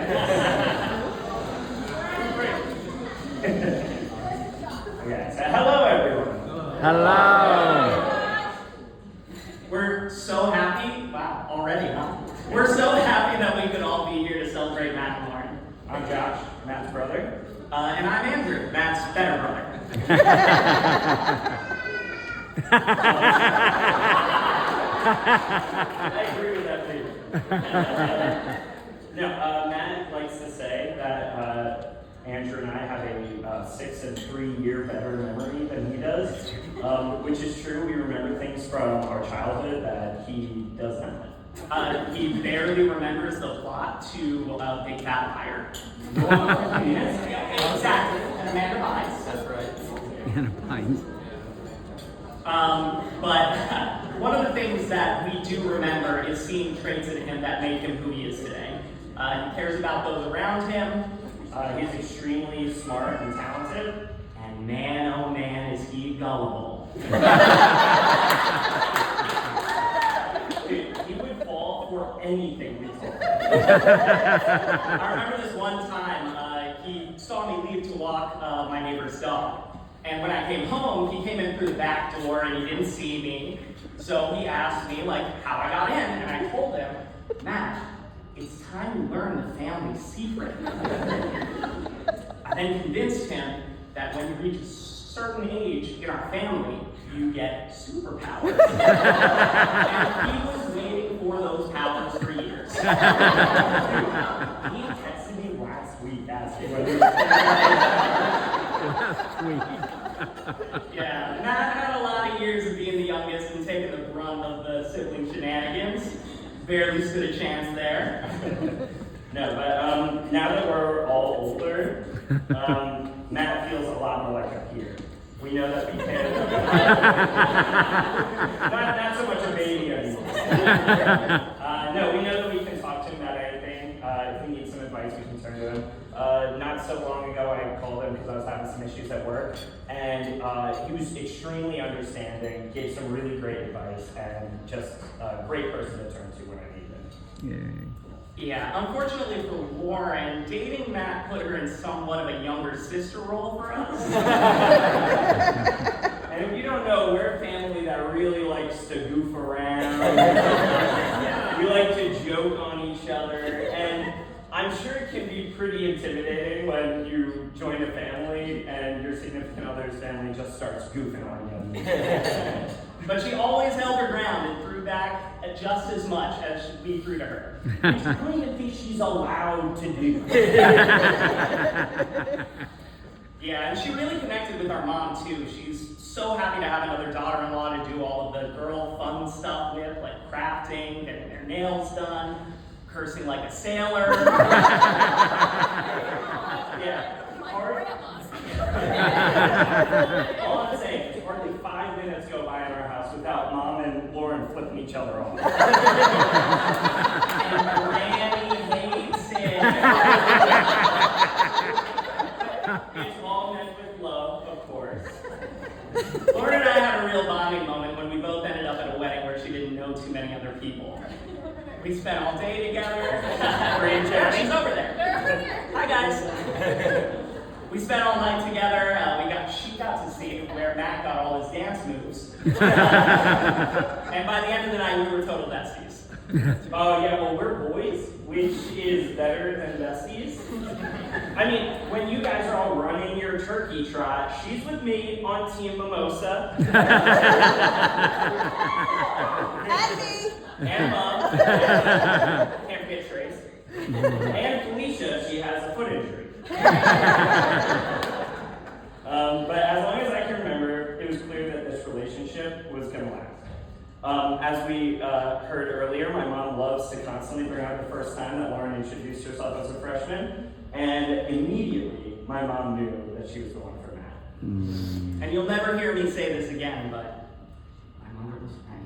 Okay, so hello everyone. Hello. We're so happy, wow, already, huh? We're so happy that we could all be here to celebrate Matt and Lauren. I'm Josh, Matt's brother. And I'm Andrew, Matt's better brother. I agree with that too. No, Matt likes to say that Andrew and I have a 6 and 3 year better memory than he does, which is true. We remember things from our childhood that he does not. He barely remembers the plot to Big Fat Liar. Exactly, and Amanda Bynes. That's right. Anna Pines. But one of the things that we do remember is seeing traits in him that make him who he is today. He cares about those around him. He's extremely smart and talented. And man, oh man, is he gullible. Dude, he would fall for anything we told him. I remember this one time, he saw me leave to walk my neighbor's dog. And when I came home, he came in through the back door and he didn't see me. So he asked me, how I got in. And I told him, Matt, it's time you learn the family secret. I then convinced him that when you reach a certain age in our family, you get superpowers. And he was waiting for those powers for years. He texted me last week asking whether Yeah, Matt had a lot of years of being the youngest and taking the brunt of the sibling shenanigans. Barely stood a chance there. No, but now that we're all older, Matt feels a lot more like a peer. We know that we can. Not so much a baby anymore. No, we know that we can talk to him about anything. If we need some advice, we can turn to him. Not so long ago, I called him because I was having some issues at work, and he was extremely understanding, gave some really great advice, and just a great person to turn to when I need him. Yeah, unfortunately for Lauren, dating Matt put her in somewhat of a younger sister role for us. And if you don't know, we're a family that really likes to goof around. We like to joke on each other, and I'm sure it can be pretty intimidating when you join a family and your significant other's family just starts goofing on you. But she always held her ground and threw back just as much as we threw to her. Which I don't even think she's allowed to do. Yeah, and she really connected with our mom too. She's so happy to have another daughter-in-law to do all of the girl fun stuff with, like crafting, getting their nails done, cursing like a sailor. Yeah. All I'm saying is hardly 5 minutes go by in our house without Mom and Lauren flipping each other off. And Granny hates it. It's all meant with love, of course. Lauren and I had a real bonding moment when we both ended up at a wedding where she didn't know too many other people. We spent all day together. She's over there. Hi guys. We spent all night together. She got to see where Matt got all his dance moves. And by the end of the night, we were total besties. Oh yeah, well we're boys, which is better than besties. I mean, when you guys are all running your turkey trot, she's with me on Team Mimosa. And me. And Mom. Can't forget Trace. And Felicia, she has a foot injury. But as long as I can remember, it was clear that this relationship was going to last. As we heard earlier, my mom loves to constantly bring up the first time that Lauren introduced herself as a freshman, and immediately my mom knew that she was the one for Matt. And you'll never hear me say this again, but my mother was right.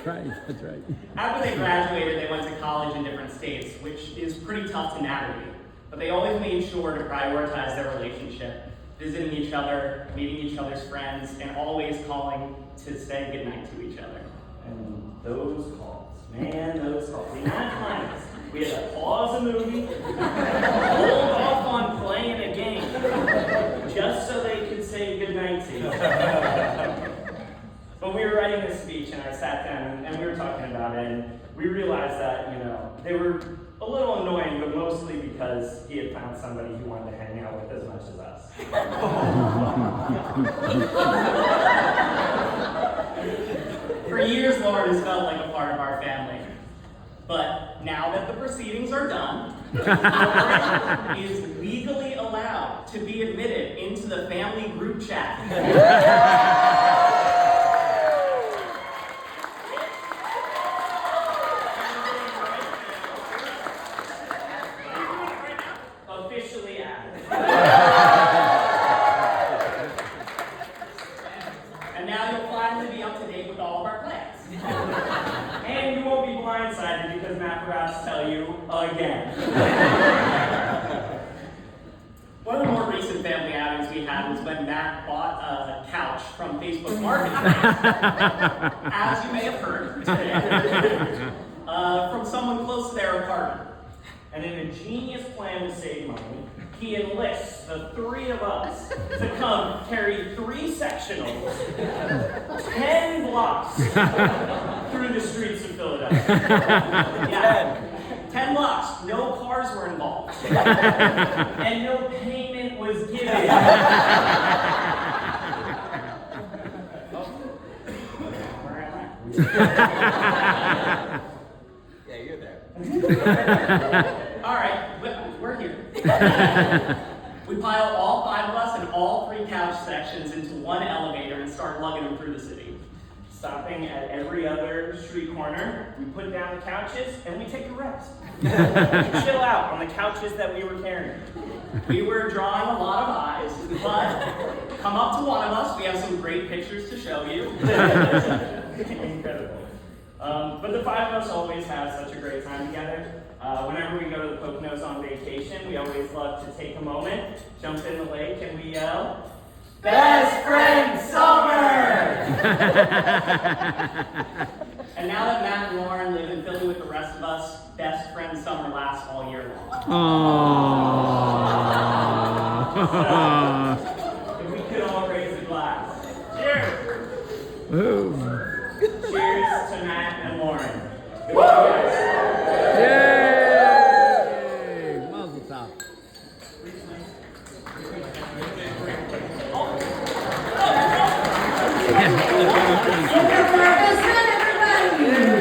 Twice. That's right. After they graduated, they went to college in different states, which is pretty tough to navigate. But they always made sure to prioritize their relationship, visiting each other, meeting each other's friends, and always calling to say goodnight to each other. And those calls Man, those calls. We had clients. We had to pause a movie, hold off on playing a game, just so they could say goodnight to you. But we were writing this speech, and I sat down, and we were talking about it, and we realized that, they were a little annoying, but mostly because he had found somebody he wanted to hang out with as much as us. For years, Lauren has felt like a part of our family. But now that the proceedings are done, Lauren is legally allowed to be admitted into the family group chat. Officially added. And now you'll finally be up to date with all of our plans. And you won't be blindsided because Matt forgot to tell you again. One of the more recent family outings we had was when Matt bought a couch from Facebook Marketplace, as you may have heard today, from someone close to their apartment. And in a genius plan to save money, he enlists the three of us to come carry 3 sectionals 10 blocks through the streets of Philadelphia. Yeah, 10 blocks. No cars were involved. And no payment was given. Yeah, you're there. All right, we're here. We pile all 5 of us and all 3 couch sections into one elevator and start lugging them through the city. Stopping at every other street corner, we put down the couches and we take a rest. We chill out on the couches that we were carrying. We were drawing a lot of eyes, but come up to one of us, we have some great pictures to show you. Incredible. But the 5 of us always have such a great time together. Whenever we go to the Poconos on vacation, we always love to take a moment, jump in the lake, and we yell, "Best Friend Summer!" And now that Matt and Lauren live in Philly with the rest of us, Best Friend Summer lasts all year long. So, if we could all raise a glass. Cheers! Cheers to Matt and Lauren. Good luck, guys. Yay! Mazel tov. Give it up for our best friend, everybody!